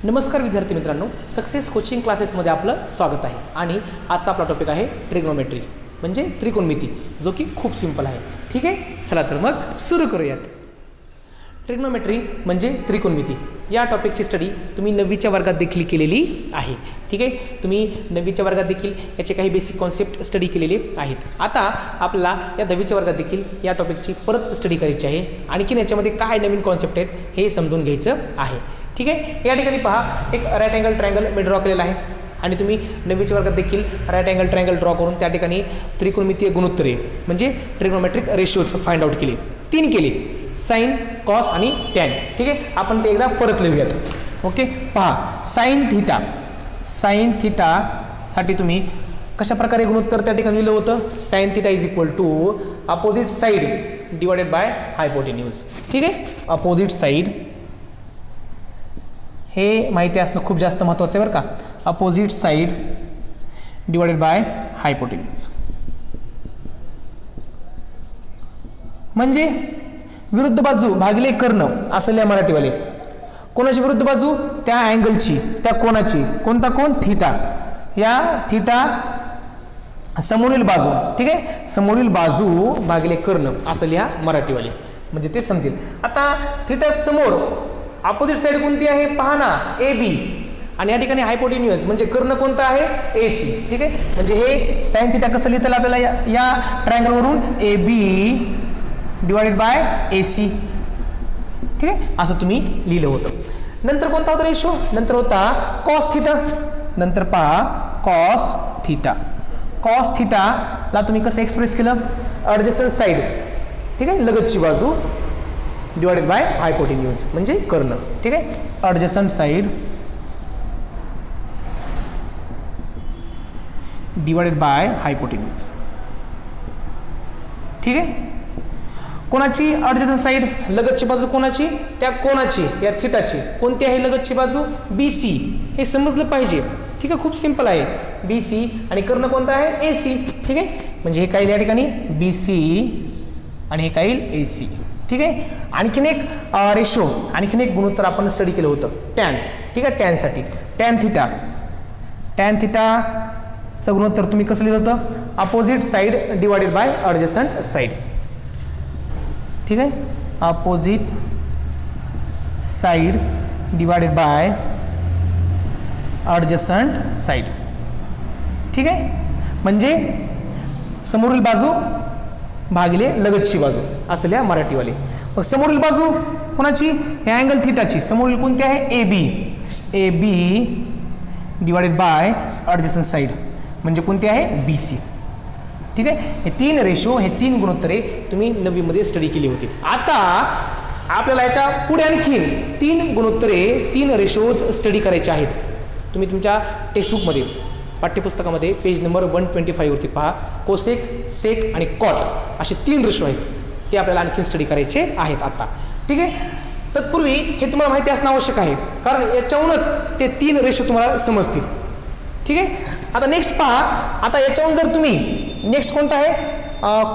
नमस्कार विद्यार्थी मित्रांनो, सक्सेस कोचिंग क्लासेसमध्ये आपलं स्वागत आहे. आणि आजचा आपला टॉपिक आहे ट्रिग्नोमेट्री म्हणजे त्रिकोणमिती, जो की खूप सिंपल आहे. ठीक आहे, चला तर मग सुरू करूयात. ट्रिग्नोमेट्री म्हणजे त्रिकोणमिती या टॉपिकची स्टडी तुम्ही 9वीच्या वर्गात देखील केलेली आहे. ठीक आहे, तुम्ही 9वीच्या वर्गात देखील याचे काही बेसिक कॉन्सेप्ट स्टडी केलेले आहेत. आता आपल्याला या 10वीच्या वर्गात देखील या टॉपिकची परत स्टडी करायची आहे. आणखीन याच्यामध्ये काय नवीन कॉन्सेप्ट आहेत हे समजून घ्यायचं आहे. ठीक आहे, या ठिकाणी पहा, एक राईट अँगल ट्रायंगल मी ड्रॉ केलेला आहे आणि तुम्ही 9वीच्या वर्गात देखील राईट अँगल ट्रायंगल ड्रॉ करून त्या ठिकाणी त्रिकोणमितीय गुणोत्तरे म्हणजे ट्रिग्नोमेट्रिक रेशिओज फाइंड आउट केले. 3 केले, साइन, कॉस आणि टॅन. ठीक आहे, आपण ते एकदा परत लिहूयात. ओके, पहा, साइन थिटासाठी तुम्ही कशा प्रकारे गुणोत्तर त्या ठिकाणी लिहिलं होतं. Sine theta is equal to opposite side divided by hypotenuse. ठीक आहे, अपोजिट साईड हे माहिती असणं खूप जास्त महत्त्वाचं आहे बरं का. अपोजिट साईड डिवायडेड बाय हायपोटेन्यूज म्हणजे विरुद्ध बाजू भागिले कर्ण असं लिहा मराठीवाले. कोणाची विरुद्ध बाजू? त्या अँगलची, त्या कोणाची. कोणता कोण? थिटा. या थिटा समोरील बाजू. ठीक आहे, समोरील बाजू भागिले कर्ण असं लिहा मराठीवाले, म्हणजे ते समजेल. आता थिटा समोर अपोजिट साईड कोणती आहे पहा ना, ए बी. आणि या ठिकाणी हायपोटेन्यूज म्हणजे कर्ण कोणता आहे? ए सी. ठीक आहे, म्हणजे हे साइन थिटा कसं लिहिता आपल्याला या ट्रायंगलवरून A B divided by A C. ठीक आहे, असं तुम्ही लिहिलं होतं. नंतर कोणता होता रेशो? नंतर होता कॉस थिटा. नंतर पहा कॉस थिटा. कॉस थिटाला तुम्ही कसं एक्सप्रेस केलं? ॲडजसंट साईड. ठीक आहे, लगतची बाजू डिवायडेड बाय हायपोटेन्यूज म्हणजे कर्ण. ठीक आहे, ॲडजसंट साईड डिवायडेड बाय हायपोटेन्यूज. ठीक आहे, कोणाची ॲडजसंट साईड? लगतची बाजू कोणाची? त्या कोणाची, या थिटाची. कोणती आहे लगतची बाजू? B C. हे समजलं पाहिजे. ठीक आहे, खूप सिंपल आहे. बी सी आणि कर्ण कोणता आहे? ए सी. ठीक आहे, म्हणजे हे काय या ठिकाणी बी सी आणि हे काय ए सी. ठीक आहे, आणखीन एक रेशो, आणखीन एक गुणोत्तर आपण स्टडी केलं होतं, टॅन. ठीक आहे, टॅनसाठी टॅन थिटा. टॅन थिटाचं गुणोत्तर तुम्ही कसं लिहिलं होतं? Opposite side divided by adjacent side. ठीक आहे, opposite side divided by adjacent side. ठीक आहे, म्हणजे समोरील बाजू भागिले लगतची बाजू असं लिहा मराठीवाले. मग समोरील बाजू कोणाची? या अँगल थिटाची. समोरील कोणती आहे? A B. A B divided by adjacent side म्हणजे कोणती आहे? B C. ठीक आहे, हे 3 रेशो, हे 3 गुणोत्तरे तुम्ही 9वीमध्ये स्टडी केली होती. आता आपल्याला याच्या पुढे आणखीन 3 गुणोत्तरे, 3 रेशोज स्टडी करायचे आहेत. तुम्ही तुमच्या टेक्स्टबुकमध्ये पाठ्यपुस्तकामध्ये पेज नंबर 125 वरती पहा, कोसेक, सेक आणि कॉट असे 3 रेशो आहेत. ते आपल्याला आणखीन स्टडी करायचे आहेत आता. ठीक आहे, तत्पूर्वी हे तुम्हाला माहिती असणं आवश्यक आहे, कारण याच्याहूनच ते 3 रेशो तुम्हाला समजतील. ठीक आहे, आता नेक्स्ट पहा. आता याच्याहून जर तुम्ही नेक्स्ट कोणता आहे?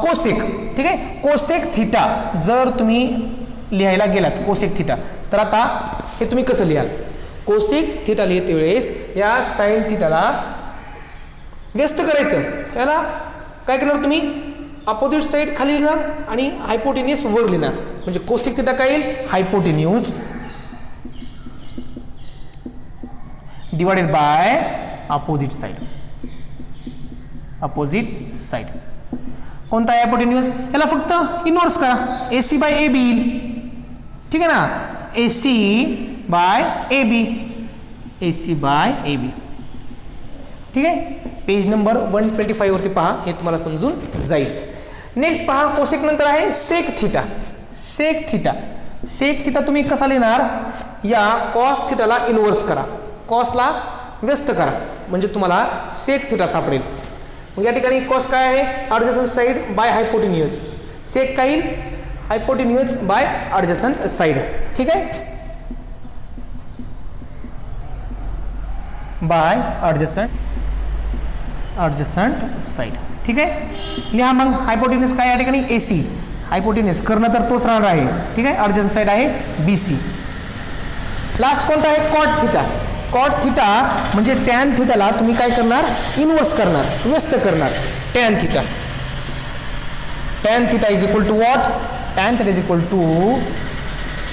कोसेक. ठीक आहे, कोसेक थिटा जर तुम्ही लिहायला गेलात कोसेक थिटा, तर आता हे तुम्ही कसं लिहाल? कोसेक थिटा लिहिते वेळेस या साइन थिटाला व्यस्त करायचं. याला काय करणार तुम्ही? अपोजिट साईड खाली लिहिणार आणि हायपोटेन्यूज वर लिहिणार. म्हणजे कोसेक थिटा काय येईल? Hypotenuse divided by opposite side. Opposite side कोणता आहे? हायपोटेन्यूज. याला फक्त इनवर्स करा, ए सी बाय ए बी येईल. ठीक आहे ना, A C by A B. A C by A B. ठीक आहे, पेज नंबर 125 वरती पहा, हे तुम्हाला समजून जाईल. नेक्स्ट पहा, कोसेक नंतर आहे sec theta. Sec theta. Sec theta तुम्ही कसा लिहिणार? या कॉस थिटाला इनवर्स करा, कॉसला व्यस्त करा, म्हणजे तुम्हाला सेक थिटा सापडेल. मग या ठिकाणी कॉस काय आहे? ॲडजसंट साईड बाय हायपोटेन्यूज. सेक काय येईल? हायपोटेन्यूज बाय ॲडजसंट साईड. ठीक आहे, बाय ॲडजसंट साईड. ठीक आहे, लिहा मग हायपोटेन्यूज काय या ठिकाणी? ए सी. हायपोटेन्यूज कर्ण तर तोच राहणार आहे. ठीक आहे, ॲडजसंट साईड आहे बी सी. लास्ट कोणता आहे कॉट थिटा. कॉट थिटा म्हणजे टॅन थिटाला तुम्ही काय करणार इनवर्स करणार व्यस्त करणार. Tan theta is equal to what tan theta is equal to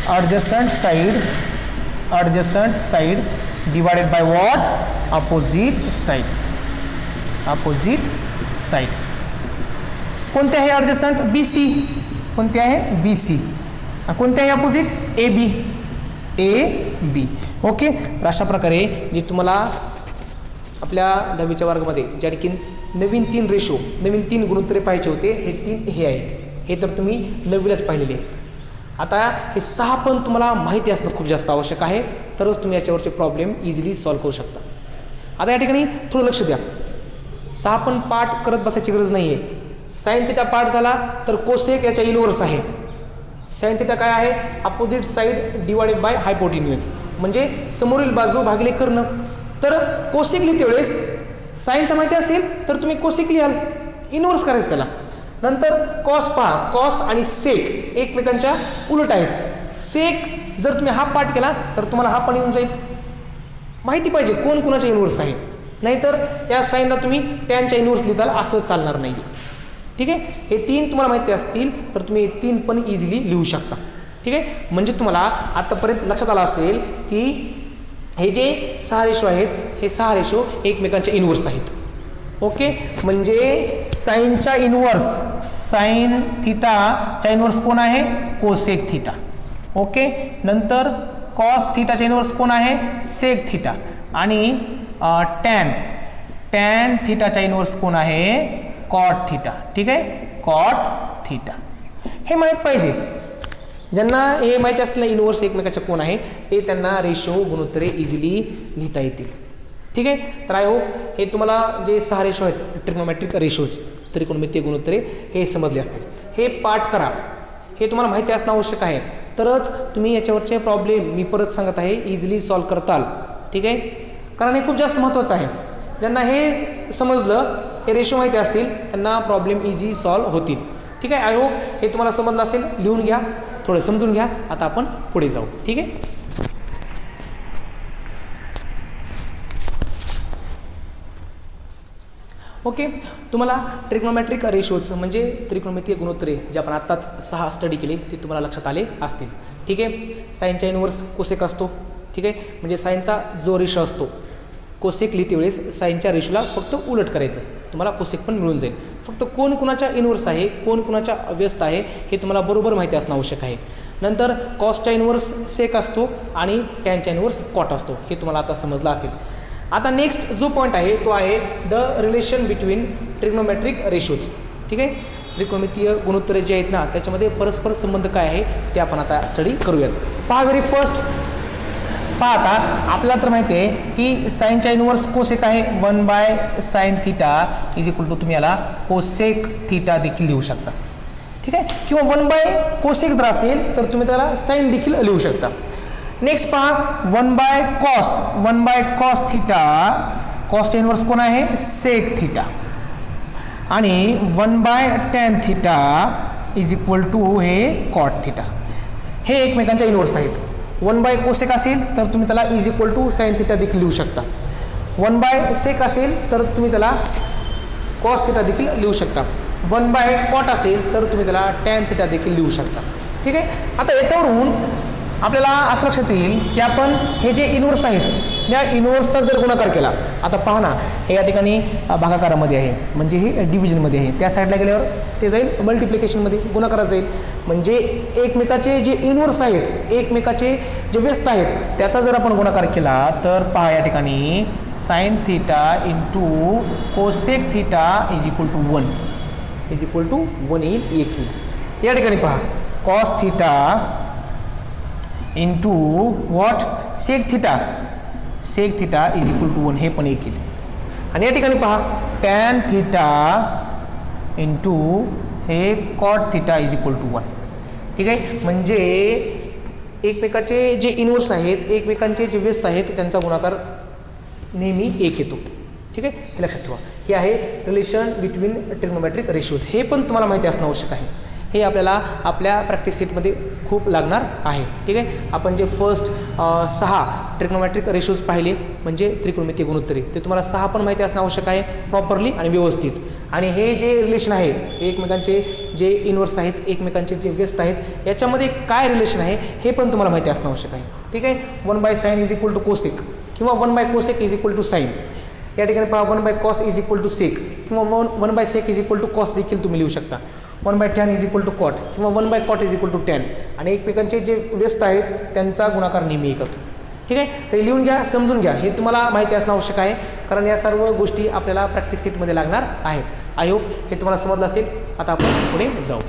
adjacent side divided by what opposite side. कोणते आहे adjacent BC. कोणते आहे BC. कोणते आहे अपोजिट AB. ओके. तर अशा प्रकारे जे तुम्हाला आपल्या 10वीच्या वर्गामध्ये ज्या ठिकाणी नवीन 3 रेशो नवीन 3 गुणोत्तरे पाहिजे होते हे 3 हे आहेत. हे तर तुम्ही 9वीलाच पाहिलेले आहेत. आता हे 6 पण तुम्हाला माहिती असणं खूप जास्त आवश्यक आहे तरच तुम्ही याच्यावरचे प्रॉब्लेम इझिली सॉल्व्ह करू शकता. आता या ठिकाणी थोडं लक्ष द्या. 6 पण पाठ करत बसायची गरज नाही आहे. साइन थिटा पाठ झाला तर कोसेक याच्या इनवर्स आहे. साइन थिटा काय आहे अपोजिट साइड डिवाइडेड बाय हायपोटेन्यूज म्हणजे समोरील बाजू भागिले कर्ण. तर कोसेक लिहिते वेळेस साइनचं माहिती असेल तर तुम्ही कोसेक लिहाल इनवर्स करायचं त्याला. नंतर कॉस पहा कॉस आणि सेक एकमेकांच्या उलट आहेत. सेक जर तुम्ही हा पाठ केला तर तुम्हाला हा पण येऊन जाईल. माहिती पाहिजे कोण कोणाच्या इनवर्स आहे. नाहीतर या साईनला तुम्ही टॅनच्या इनवर्स लिहिताल असं चालणार नाही. ठीक आहे. हे 3 तुम्हाला माहिती असतील तर तुम्ही हे 3 पण इझिली लिहू शकता. ठीक आहे. म्हणजे तुम्हाला आतापर्यंत लक्षात आलं असेल की हे जे 6 रेशो आहेत हे 6 रेशो एकमेकांच्या इनवर्स आहेत. ओके. म्हणजे साईनच्या इनवर्स साइन थिटाच्या इनवर्स कोण आहे कोसेक थिटा. ओके. नंतर कॉस थिटाच्या इनवर्स कोण आहे सेक थिटा. आणि टॅन थिटाच्या इनवर्स कोण आहे कॉट थिटा. ठीक आहे. कॉट थिटा हे माहीत पाहिजे. ज्यांना हे माहिती असतील ना इनवर्स एकमेकाच्या कोण आहे हे त्यांना रेशो गुणोत्तरे इझिली लिहिता येतील. ठीक आहे. तर आय होप हे तुम्हाला जे 6 रेशो आहेत ट्रिग्नोमेट्रिक रेशोज त्रिकोणमितीय गुणोत्तरे हे समजले असतील. हे पाठ करा. हे तुम्हाला माहिती असणं आवश्यक आहे तरच तुम्ही याच्यावरचे प्रॉब्लेम मी परत सांगत आहे इझिली सॉल्व्ह करताल. ठीक आहे. कारण हे खूप जास्त महत्त्वाचं आहे. ज्यांना हे समजलं हे रेशो माहिती असतील त्यांना प्रॉब्लेम इझी सॉल्व्ह होतील. ठीक आहे. आय होप हे तुम्हाला समजलं असेल. लिहून घ्या थोडं समजून घ्या. आता आपण पुढे जाऊ. ठीक आहे. ओके. तुम्हाला ट्रिग्नोमेट्रिक रेशोज म्हणजे त्रिकोणमितीय गुणोत्तरे जे आपण आत्ताच 6 स्टडी केले ते तुम्हाला लक्षात आले असतील. ठीक आहे. साईनच्या इनवर्स कोसेक असतो. ठीक आहे. म्हणजे साईनचा जो रेशो असतो कोसेक लिहिते वेळेस साईनच्या रेशोला फक्त उलट करायचं तुम्हाला कोसेक पण मिळून जाईल. फक्त कोण कुणाच्या इनवर्स आहे कोण कुणाच्या व्यस्त आहे हे तुम्हाला बरोबर माहिती असणं आवश्यक आहे. नंतर कॉसच्या इनवर्स सेक असतो आणि टॅनच्या इनवर्स कॉट असतो हे तुम्हाला आता समजलं असेल. आता नेक्स्ट जो पॉईंट आहे तो आहे the relation between trigonometric ratios. ठीक आहे. त्रिकोणमितीय गुणोत्तरे जे आहेत ना त्याच्यामध्ये परस्पर संबंध काय आहे ते आपण आता स्टडी करूयात. पहा व्हेरी फर्स्ट पहा आता आपल्याला तर माहिती आहे की साईनच्या इनवर्स कोसेक आहे 1/sin theta is equal to तुम्ही याला कोसेक थिटा देखील लिहू शकता. ठीक आहे. किंवा 1/कोसेक जर असेल तर तुम्ही त्याला साईन देखील लिहू शकता. नेक्स्ट पहा 1/कॉस थिटा कॉसच्या इनवर्स कोण आहे सेक थिटा आणि tan theta is equal to हे कॉट थिटा. हे एकमेकांच्या इनवर्स आहेत. 1/कोसेक असेल तर तुम्ही त्याला is equal to sine theta देखील लिहू शकता. 1/सेक असेल तर तुम्ही त्याला कॉस थिटा देखील लिहू शकता. 1/कॉट असेल तर तुम्ही त्याला टॅन थिटा देखील लिहू शकता. ठीक आहे. आता याच्यावरून आपल्याला असं लक्षात येईल की आपण हे जे इनवर्स आहेत या इनवर्सचा जर गुणाकार केला आता पहा ना हे या ठिकाणी भागाकारामध्ये आहे म्हणजे हे डिव्हिजनमध्ये आहे. त्या साईडला गेल्यावर ते जाईल मल्टिप्लिकेशनमध्ये गुणाकारात जाईल. म्हणजे एकमेकाचे जे इनवर्स आहेत एकमेकाचे जे व्यस्त आहेत त्याचा जर आपण गुणाकार केला तर पहा या ठिकाणी sine theta into cosec theta is equal to 1 येईल एक येईल. या ठिकाणी पहा cos theta into what sec theta is equal to 1 हे पण एक येईल. आणि या ठिकाणी पहा टॅन थिटा इंटू हे cot theta is equal to 1. ठीक आहे. म्हणजे एकमेकाचे जे इनवर्स आहेत एकमेकांचे जे व्यस्त आहेत त्यांचा गुणाकार नेहमी एक येतो. ठीक आहे. हे लक्षात ठेवा. हे आहे रिलेशन बिटवीन ट्रिग्नोमेट्रिक रेशोज. हे पण तुम्हाला माहिती असणं आवश्यक आहे. हे आपल्याला आपल्या प्रॅक्टिस सेटमध्ये खूप लागणार आहे. ठीक आहे. आपण जे फर्स्ट 6 ट्रिग्नोमेट्रिक रेशोज पाहिले म्हणजे त्रिकोणमितीय गुणोत्तरे, ते तुम्हाला 6 पण माहिती असणं आवश्यक आहे प्रॉपरली आणि व्यवस्थित. आणि हे जे रिलेशन आहे एकमेकांचे जे इनवर्स आहेत, एकमेकांचे जे व्यस्त आहेत, याच्यामध्ये काय रिलेशन आहे हे पण तुम्हाला माहिती असणं आवश्यक आहे. ठीक आहे. 1/sin is equal to cosec किंवा 1/कोसेक इज इक्वल टू साईन. या ठिकाणी पहा 1/कॉस इज इक्वल टू सेक किंवा 1/सेक इज इक्वल टू कॉस देखील तुम्ही लिहू शकता. 1/tan is equal to cot किंवा 1/कॉट इज इक्वल टू टॅन. आणि एकमेकांचे जे व्यस्त आहेत त्यांचा गुणाकार नेहमी एक होतो. ठीक आहे. तर लिहून घ्या, समजून घ्या, हे तुम्हाला माहिती असणं आवश्यक आहे कारण या सर्व गोष्टी आपल्याला प्रॅक्टिस शीटमध्ये लागणार आहेत. आय होप हे तुम्हाला समजलं असेल. आता आपण पुढे जाऊ.